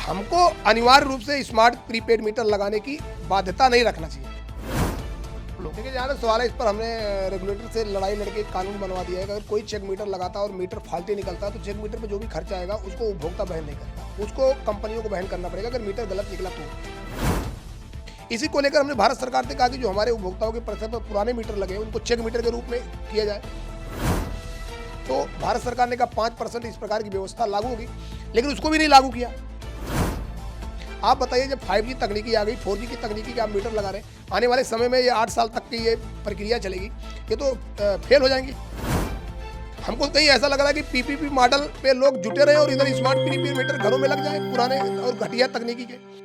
हमको अनिवार्य रूप से स्मार्ट प्रीपेड मीटर लगाने की बाध्यता नहीं रखना चाहिए। देखिए, जहाँ तक सवाल है, इस पर हमने रेगुलेटर से लड़ाई लड़के एक कानून बनवा दिया है कि अगर कोई चेक मीटर लगाता है और मीटर फाल्टी निकलता है तो चेक मीटर पर जो भी खर्चा आएगा उसको उपभोक्ता वहन नहीं करता, उसको कंपनियों को वहन करना पड़ेगा अगर मीटर गलत निकला तो। इसी को लेकर हमने भारत सरकार से कहा कि जो हमारे उपभोक्ताओं के परिसर पर पुराने मीटर लगे उनको चेक मीटर के रूप में किया जाए। तो भारत सरकार ने कहा 5% इस प्रकार की व्यवस्था लागू होगी, लेकिन उसको भी नहीं लागू किया। आप बताइए, जब 5G तकनीकी आ गई, 4G की तकनीकी के आप मीटर लगा रहे हैं, आने वाले समय में ये 8 साल तक की ये प्रक्रिया चलेगी, ये तो फेल हो जाएंगी। हमको कहीं ऐसा लग रहा है कि पीपीपी मॉडल पे लोग जुटे रहे और इधर स्मार्ट प्रीपेड मीटर घरों में लग जाए पुराने और घटिया तकनीकी के।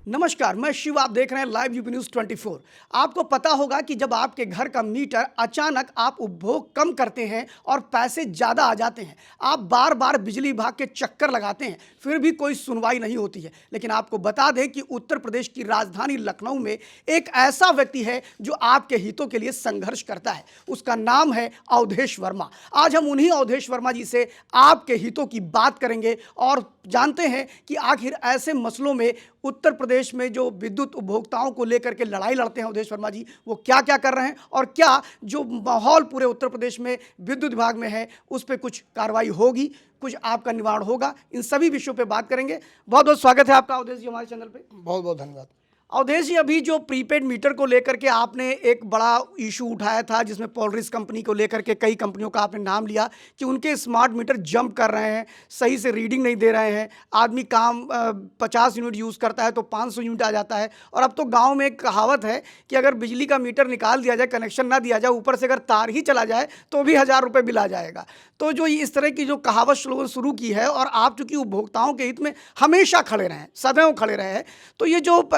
नमस्कार, मैं शिव, आप देख रहे हैं लाइव यूपी न्यूज़ 24। आपको पता होगा कि जब आपके घर का मीटर अचानक आप उपभोग कम करते हैं और पैसे ज़्यादा आ जाते हैं, आप बार बार बिजली विभाग के चक्कर लगाते हैं, फिर भी कोई सुनवाई नहीं होती है। लेकिन आपको बता दें कि उत्तर प्रदेश की राजधानी लखनऊ में एक ऐसा व्यक्ति है जो आपके हितों के लिए संघर्ष करता है। उसका नाम है अवधेश वर्मा। आज हम उन्हीं अवधेश वर्मा जी से आपके हितों की बात करेंगे और जानते हैं कि आखिर ऐसे मसलों में उत्तर प्रदेश में जो विद्युत उपभोक्ताओं को लेकर के लड़ाई लड़ते हैं अवधेश वर्मा जी, वो क्या क्या कर रहे हैं और क्या जो माहौल पूरे उत्तर प्रदेश में विद्युत विभाग में है उस पर कुछ कार्रवाई होगी, कुछ आपका निवारण होगा। इन सभी विषयों पे बात करेंगे। बहुत बहुत स्वागत है आपका अवधेश जी हमारे चैनल पे। बहुत बहुत धन्यवाद। अवधेश जी, अभी जो प्रीपेड मीटर को लेकर के आपने एक बड़ा इशू उठाया था, जिसमें पोलरिस कंपनी को लेकर के कई कंपनियों का आपने नाम लिया कि उनके स्मार्ट मीटर जंप कर रहे हैं, सही से रीडिंग नहीं दे रहे हैं। आदमी काम 50 यूनिट यूज़ करता है तो 500 यूनिट आ जाता है। और अब तो गांव में एक कहावत है कि अगर बिजली का मीटर निकाल दिया जाए, कनेक्शन ना दिया जाए, ऊपर से अगर तार ही चला जाए तो भी 1000 रुपये बिल आ जाएगा। तो जो इस तरह की जो कहावत लोगों ने शुरू की है, और आप चूँकि उपभोक्ताओं के हित में हमेशा खड़े रहे हैं, सदैव खड़े रहे हैं, तो ये जो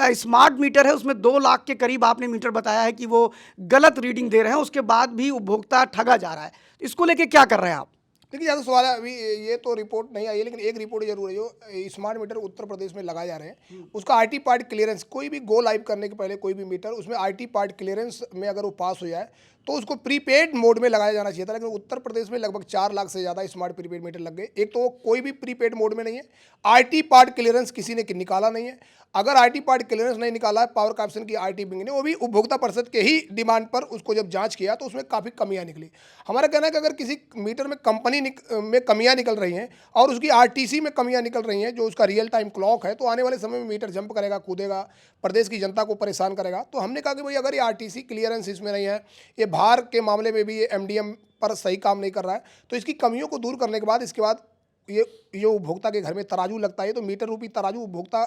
स्मार्ट मीटर है उसमें 2 लाख के करीब आपने मीटर बताया है कि वो गलत रीडिंग दे रहे हैं, उसके बाद भी उपभोक्ता ठगा जा रहा है। इसको लेके क्या कर रहे हैं आप? देखिए, ज़्यादा सवाल है, अभी ये तो रिपोर्ट नहीं आई है, लेकिन एक रिपोर्ट जरूर है। जो स्मार्ट मीटर उत्तर प्रदेश में लगाए जा रहे हैं उसका आईटी पार्ट क्लियरेंस, कोई भी गो लाइव करने के पहले कोई भी मीटर उसमें आईटी पार्ट क्लियरेंस में अगर वो पास हो जाए तो उसको प्रीपेड मोड में लगाया जाना चाहिए था। लेकिन उत्तर प्रदेश में लगभग 4 लाख से ज़्यादा स्मार्ट प्रीपेड मीटर लग गए। एक तो वो कोई भी प्रीपेड मोड में नहीं है, आईटी पार्ट क्लियरेंस किसी ने निकाला नहीं है। अगर आईटी पार्ट क्लियरेंस नहीं निकाला है, पावर कॉर्पोरेशन की आईटी विंग ने, वो भी उपभोक्ता परिषद के ही डिमांड पर उसको जब जांच किया तो उसमें काफ़ी कमियां निकली। हमारा कहना है कि अगर किसी मीटर में कंपनी में कमियां निकल रही हैं और उसकी आरटीसी में कमियां निकल रही हैं, जो उसका रियल टाइम क्लॉक है, तो आने वाले समय में मीटर जंप करेगा, कूदेगा, प्रदेश की जनता को परेशान करेगा। तो हमने कहा कि भाई, अगर ये आरटीसी क्लियरेंस इसमें नहीं है, ये भार के मामले में भी ये एमडीएम पर सही काम नहीं कर रहा है, तो इसकी कमियों को दूर करने के बाद इसके बाद ये उपभोक्ता के घर में तराजू लगता है, तो मीटर रूपी तराजू उपभोक्ता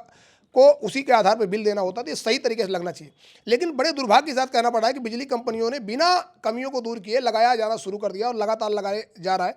को उसी के आधार पर बिल देना होता है, तो ये सही तरीके से लगना चाहिए। लेकिन बड़े दुर्भाग्य के साथ कहना पड़ा है कि बिजली कंपनियों ने बिना कमियों को दूर किए लगाया जाना शुरू कर दिया और लगातार लगाया जा रहा है।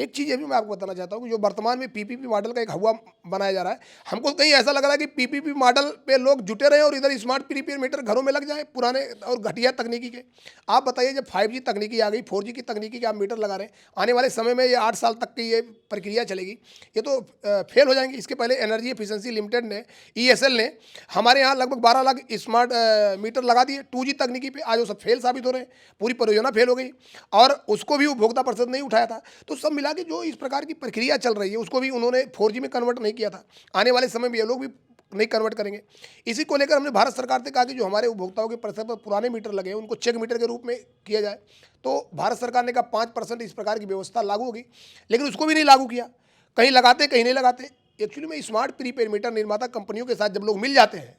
एक चीज़ ये भी मैं आपको बताना चाहता हूँ कि जो वर्तमान में पीपीपी मॉडल का एक हवा बनाया जा रहा है, हमको कहीं ऐसा लग रहा है कि पीपीपी मॉडल पे लोग जुटे रहे और इधर स्मार्ट प्रीपेड मीटर घरों में लग जाए पुराने और घटिया तकनीकी के। आप बताइए, जब 5G तकनीकी आ गई, 4G की तकनीकी के आप मीटर लगा रहे हैं, आने वाले समय में ये 8 साल तक की ये प्रक्रिया चलेगी, ये तो फेल हो जाएंगी। इसके पहले एनर्जी एफिशिएंसी लिमिटेड ने, ESL ने हमारे यहाँ लगभग 12 लाख स्मार्ट मीटर लगा दिए 2G तकनीकी पे। आज वो सब फेल साबित हो रहे हैं, पूरी परियोजना फेल हो गई और उसको भी उपभोक्ता परिषद नहीं उठाया था। तो सब मिला के जो इस प्रकार की प्रक्रिया चल रही है उसको भी उन्होंने 4G में कन्वर्ट नहीं किया था। आने वाले समय में ये लोग भी नहीं कन्वर्ट करेंगे। इसी को लेकर हमने भारत सरकार से कहा कि जो हमारे उपभोक्ताओं के परिसर पर पुराने मीटर लगे हैं उनको चेक मीटर के रूप में किया जाए। तो भारत सरकार ने कहा 5% इस प्रकार की व्यवस्था लागू होगी, लेकिन उसको भी नहीं लागू किया। कहीं लगाते, कहीं नहीं लगाते। एक्चुअली में स्मार्ट प्रीपेड मीटर निर्माता कंपनियों के साथ जब लोग मिल जाते हैं,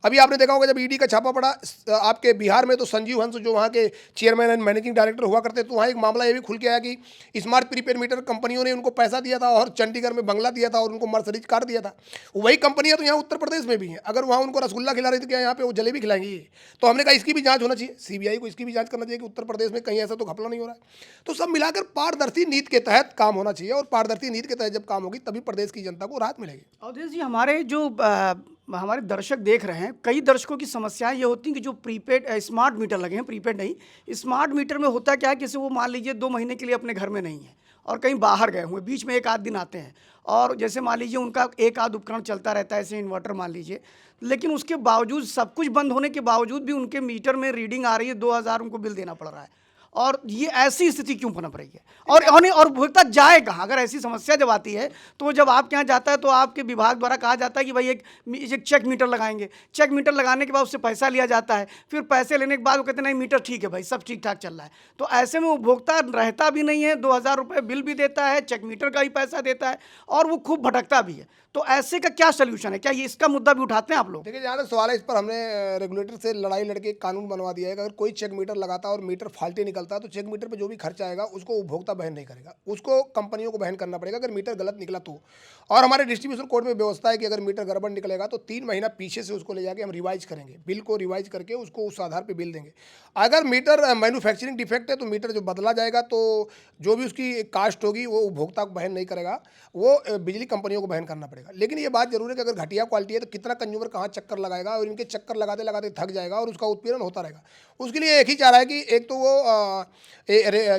अभी आपने देखा होगा जब ईडी का छापा पड़ा आपके बिहार में, तो संजीव हंस जो वहाँ के चेयरमैन एंड मैनेजिंग डायरेक्टर हुआ करते, तो वहाँ एक मामला ये भी खुल के आया कि स्मार्ट प्रीपेड मीटर कंपनियों ने उनको पैसा दिया था और चंडीगढ़ में बंगला दिया था और उनको मर्सिडीज कार दिया था। वही कंपनियाँ तो यहाँ उत्तर प्रदेश में भी हैं। अगर वहाँ उनको रसगुल्ला खिला रही थी, क्या यहाँ पे वो जलेबी खिलाएंगी? तो हमने कहा इसकी भी जाँच होना चाहिए, सीबीआई को इसकी भी जाँच करना चाहिए कि उत्तर प्रदेश में कहीं ऐसा तो घपला नहीं हो रहा है। तो सब मिलाकर पारदर्शी नीति के तहत काम होना चाहिए, और पारदर्शी नीति के तहत जब काम होगी तभी प्रदेश की जनता को राहत मिलेगी। अवधेश जी, हमारे दर्शक देख रहे हैं, कई दर्शकों की समस्याएं ये होती हैं कि जो प्रीपेड स्मार्ट मीटर लगे हैं, प्रीपेड नहीं, स्मार्ट मीटर में होता क्या है, किसी वो मान लीजिए 2 महीने के लिए अपने घर में नहीं है और कहीं बाहर गए हुए, बीच में 1 आध दिन आते हैं, और जैसे मान लीजिए उनका 1 आध उपकरण चलता रहता है, ऐसे इन्वर्टर मान लीजिए, लेकिन उसके बावजूद, सब कुछ बंद होने के बावजूद भी उनके मीटर में रीडिंग आ रही है, 2000 उनको बिल देना पड़ रहा है। और ये ऐसी स्थिति क्यों पनप रही है? और उपभोक्ता जाए कहाँ? अगर ऐसी समस्या जब आती है तो जब आपके यहाँ जाता है तो आपके विभाग द्वारा कहा जाता है कि भाई एक चेक मीटर लगाएंगे। चेक मीटर लगाने के बाद उससे पैसा लिया जाता है, फिर पैसे लेने के बाद वो कहते हैं नहीं मीटर ठीक है भाई, सब ठीक ठाक चल रहा है। तो ऐसे में उपभोक्ता रहता भी नहीं है, 2000 रुपये बिल भी देता है, चेक मीटर का ही पैसा देता है और वो खूब भटकता भी है। तो ऐसे का क्या सोल्यूशन है? क्या ये इसका मुद्दा भी उठाते हैं आप लोग? देखिए, जहाँ तक सवाल है, इस पर हमने रेगुलेटर से लड़ाई लड़के एक कानून बनवा दिया है कि अगर कोई चेक मीटर लगाता है और मीटर फाल्टी निकलता है तो चेक मीटर पे जो भी खर्चा आएगा उसको उपभोक्ता वहन नहीं करेगा, उसको कंपनियों को वहन करना पड़ेगा अगर मीटर गलत निकला तो। और हमारे डिस्ट्रीब्यूशन कोड में व्यवस्था है कि अगर मीटर गड़बड़ निकलेगा तो 3 महीना पीछे से उसको ले जाके हम रिवाइज करेंगे, बिल को रिवाइज करके उसको उस आधार पर बिल देंगे। अगर मीटर मैन्युफैक्चरिंग डिफेक्ट है तो मीटर जो बदला जाएगा तो जो भी उसकी कास्ट होगी वो उपभोक्ता को वहन नहीं करेगा, वो बिजली कंपनियों को वहन करना पड़ेगा। लेकिन ये बात जरूर है कि अगर घटिया क्वालिटी है तो कितना कंज्यूमर कहाँ चक्कर लगाएगा और इनके चक्कर लगाते लगाते थक जाएगा और उसका उत्पीड़न होता रहेगा। उसके लिए एक ही चाह रहा है कि एक तो वो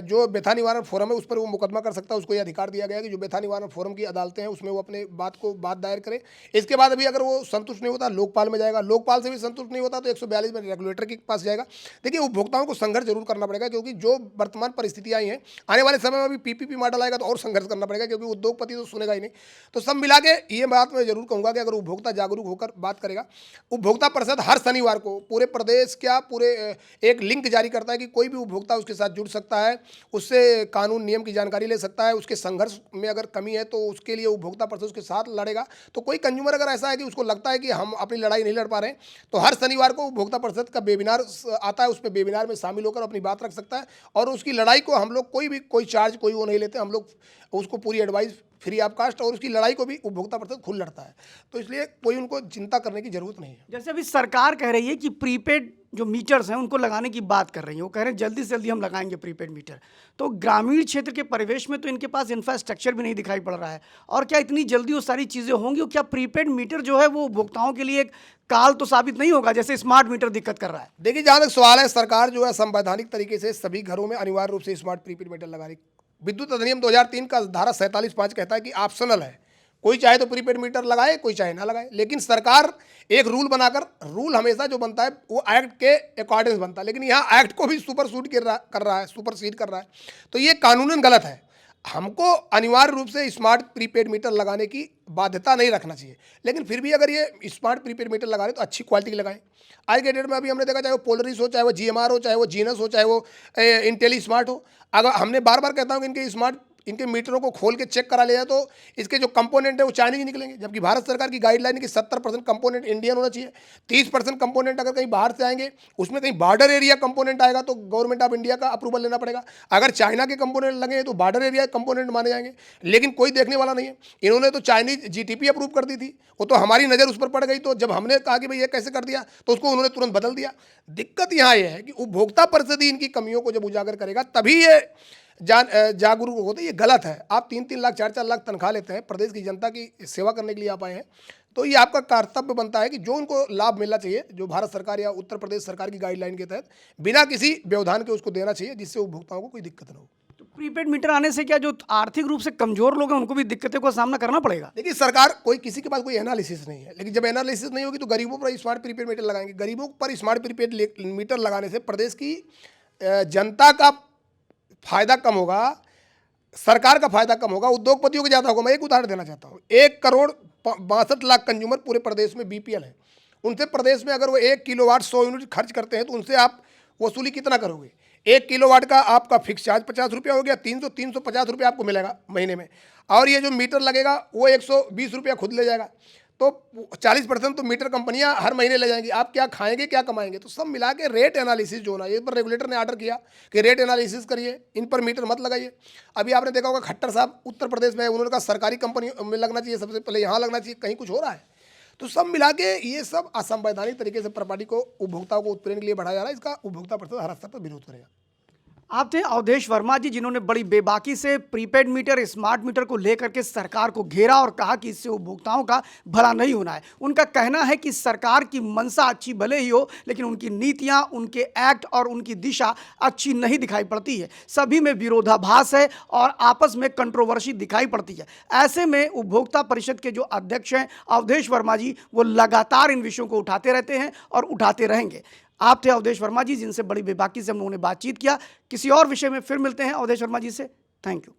जो व्यथा निवारण फोरम है उस पर वो मुकदमा कर सकता है, उसको ये अधिकार दिया गया है कि जो व्यथा निवारण फोरम की अदालतें हैं उसमें वो अपने बात दायर करे। इसके बाद अभी अगर वो संतुष्ट नहीं होता लोकपाल में जाएगा, लोकपाल से भी संतुष्ट नहीं होता तो 142 में रेगुलेटर के पास जाएगा। देखिए, उपभोक्ताओं को संघर्ष जरूर करना पड़ेगा क्योंकि जो वर्तमान परिस्थितियाँ आई हैं, आने वाले समय में भी पीपीपी मॉडल आएगा तो और संघर्ष करना पड़ेगा क्योंकि उद्योगपति तो सुनेगा ही नहीं। तो सब मिला के ये बात मैं जरूर कहूँगा कि अगर उपभोक्ता जागरूक होकर बात करेगा, उपभोक्ता परिषद हर शनिवार को पूरे प्रदेश पूरे एक लिंक जारी करता है कि कोई भी उपभोक्ता उसके साथ जुड़ सकता है, उससे कानून नियम की जानकारी ले सकता है, उसके संघर्ष में अगर कमी है तो उसके लिए उपभोक्ता परिषद उसके साथ लड़ेगा। तो कोई कंज्यूमर अगर ऐसा है कि उसको लगता है कि हम अपनी लड़ाई नहीं लड़ पा रहे हैं तो हर शनिवार को उपभोक्ता परिषद का वेबिनार आता है, उस पर वेबिनार में शामिल होकर अपनी बात रख सकता है और उसकी लड़ाई को हम लोग कोई चार्ज कोई वो नहीं लेते, हम लोग उसको पूरी एडवाइस फ्री ऑफ कास्ट और उसकी लड़ाई को भी उपभोक्ता परिषद खुद लड़ता है। तो इसलिए कोई उनको चिंता करने की जरूरत नहीं है। जैसे अभी सरकार कह रही है कि प्रीपेड जो मीटर्स हैं उनको लगाने की बात कर रही है, वो कह रहे हैं जल्दी से जल्दी हम लगाएंगे प्रीपेड मीटर। तो ग्रामीण क्षेत्र के परिवेश में तो इनके पास इंफ्रास्ट्रक्चर भी नहीं दिखाई पड़ रहा है, और क्या इतनी जल्दी वो सारी चीज़ें होंगी? और क्या प्रीपेड मीटर जो है वो उपभोक्ताओं के लिए एक काल तो साबित नहीं होगा जैसे स्मार्ट मीटर दिक्कत कर रहा है? देखिए, जहाँ तक सवाल है, सरकार जो है संवैधानिक तरीके से सभी घरों में अनिवार्य रूप से स्मार्ट प्रीपेड मीटर लगाने, विद्युत अधिनियम 2003 का धारा 47(5) कहता है कि ऑप्शनल है, कोई चाहे तो प्रीपेड मीटर लगाए, कोई चाहे ना लगाए। लेकिन सरकार एक रूल बनाकर, रूल हमेशा जो बनता है वो एक्ट के अकॉर्डिंग बनता है, लेकिन यहाँ एक्ट को भी सुपरसीड कर रहा है, तो ये कानूनन गलत है। हमको अनिवार्य रूप से स्मार्ट प्रीपेड मीटर लगाने की बाध्यता नहीं रखना चाहिए, लेकिन फिर भी अगर ये स्मार्ट प्रीपेड मीटर लगा रहे तो अच्छी क्वालिटी की लगाएं। आज के डेट में अभी हमने देखा, चाहे वो पोलरिस हो, चाहे वो जीएमआर हो, चाहे वो जीनस हो, चाहे वो इंटेली स्मार्ट हो, अगर हमने बार बार कहता हूँ कि इनके मीटरों को खोल के चेक करा लिया तो इसके जो कंपोनेंट है वो चाइनीज निकलेंगे, जबकि भारत सरकार की गाइडलाइन है कि 70% कंपोनेंट इंडियन होना चाहिए। 30% कंपोनेंट अगर कहीं बाहर से आएंगे, उसमें कहीं बॉर्डर एरिया कंपोनेंट आएगा तो गवर्नमेंट ऑफ इंडिया का अप्रूवल लेना पड़ेगा। अगर चाइना के कंपोनेंट लगे तो बॉर्डर एरिया कंपोनेंट माने जाएंगे, लेकिन कोई देखने वाला नहीं है। इन्होंने तो चाइनीज जीटीपी अप्रूव कर दी थी, वो तो हमारी नज़र उस पर पड़ गई, तो जब हमने कहा कि भाई ये कैसे कर दिया तो उसको उन्होंने तुरंत बदल दिया। दिक्कत यहाँ ये है कि उपभोक्ता परिषद ही इनकी कमियों को जब उजागर करेगा तभी ये जागरूक होते। ये गलत है। आप 3-3 लाख 4-4 लाख तनख्वाह लेते हैं, प्रदेश की जनता की सेवा करने के लिए आप आए हैं, तो ये आपका कर्तव्य बनता है कि जो उनको लाभ मिलना चाहिए, जो भारत सरकार या उत्तर प्रदेश सरकार की गाइडलाइन के तहत बिना किसी व्यवधान के उसको देना चाहिए, जिससे उपभोक्ताओं को कोई दिक्कत न हो। तो प्रीपेड मीटर आने से क्या जो आर्थिक रूप से कमजोर लोग हैं उनको भी दिक्कतों का सामना करना पड़ेगा? देखिए, सरकार किसी के पास कोई एनालिसिस नहीं है, लेकिन जब एनालिसिस नहीं होगी तो गरीबों पर स्मार्ट प्रीपेड मीटर लगाएंगे। गरीबों पर स्मार्ट प्रीपेड मीटर लगाने से प्रदेश की जनता का फायदा कम होगा, सरकार का फायदा कम होगा, उद्योगपतियों को ज़्यादा होगा। मैं एक उदाहरण देना चाहता हूँ। 1,62,00,000 कंज्यूमर पूरे प्रदेश में बीपीएल है। उनसे प्रदेश में अगर वो 1 किलोवाट 100 यूनिट खर्च करते हैं तो उनसे आप वसूली कितना करोगे? 1 किलोवाट का आपका फिक्स चार्ज 50 रुपया हो गया, 350 रुपया आपको मिलेगा महीने में, और ये जो मीटर लगेगा वो 120 रुपया खुद ले जाएगा, तो 40% तो मीटर कंपनियां हर महीने ले जाएंगी। आप क्या खाएंगे, क्या कमाएंगे? तो सब मिला के रेट एनालिसिस जो होना, ये पर रेगुलेटर ने ऑर्डर किया कि रेट एनालिसिस करिए, इन पर मीटर मत लगाइए। अभी आपने देखा होगा खट्टर साहब उत्तर प्रदेश में, उन्होंने कहा सरकारी कंपनी में लगना चाहिए, सबसे पहले यहाँ लगना चाहिए, कहीं कुछ हो रहा है। तो सब मिला के ये सब असंवैधानिक तरीके से प्रॉपर्टी को, उपभोक्ताओं को उत्पीड़न के लिए बढ़ाया जा रहा है। इसका उपभोक्ता परिषद हर स्तर पर विरोध करेगा। आप थे अवधेश वर्मा जी, जिन्होंने बड़ी बेबाकी से प्रीपेड मीटर, स्मार्ट मीटर को लेकर के सरकार को घेरा और कहा कि इससे उपभोक्ताओं का भला नहीं होना है। उनका कहना है कि सरकार की मंशा अच्छी भले ही हो, लेकिन उनकी नीतियां, उनके एक्ट और उनकी दिशा अच्छी नहीं दिखाई पड़ती है। सभी में विरोधाभास है और आपस में कंट्रोवर्सी दिखाई पड़ती है। ऐसे में उपभोक्ता परिषद के जो अध्यक्ष हैं अवधेश वर्मा जी, वो लगातार इन विषयों को उठाते रहते हैं और उठाते रहेंगे। आप थे अवधेश वर्मा जी, जिनसे बड़ी बेबाकी से हम लोगों ने बातचीत किया। किसी और विषय में फिर मिलते हैं अवधेश वर्मा जी से। Thank you.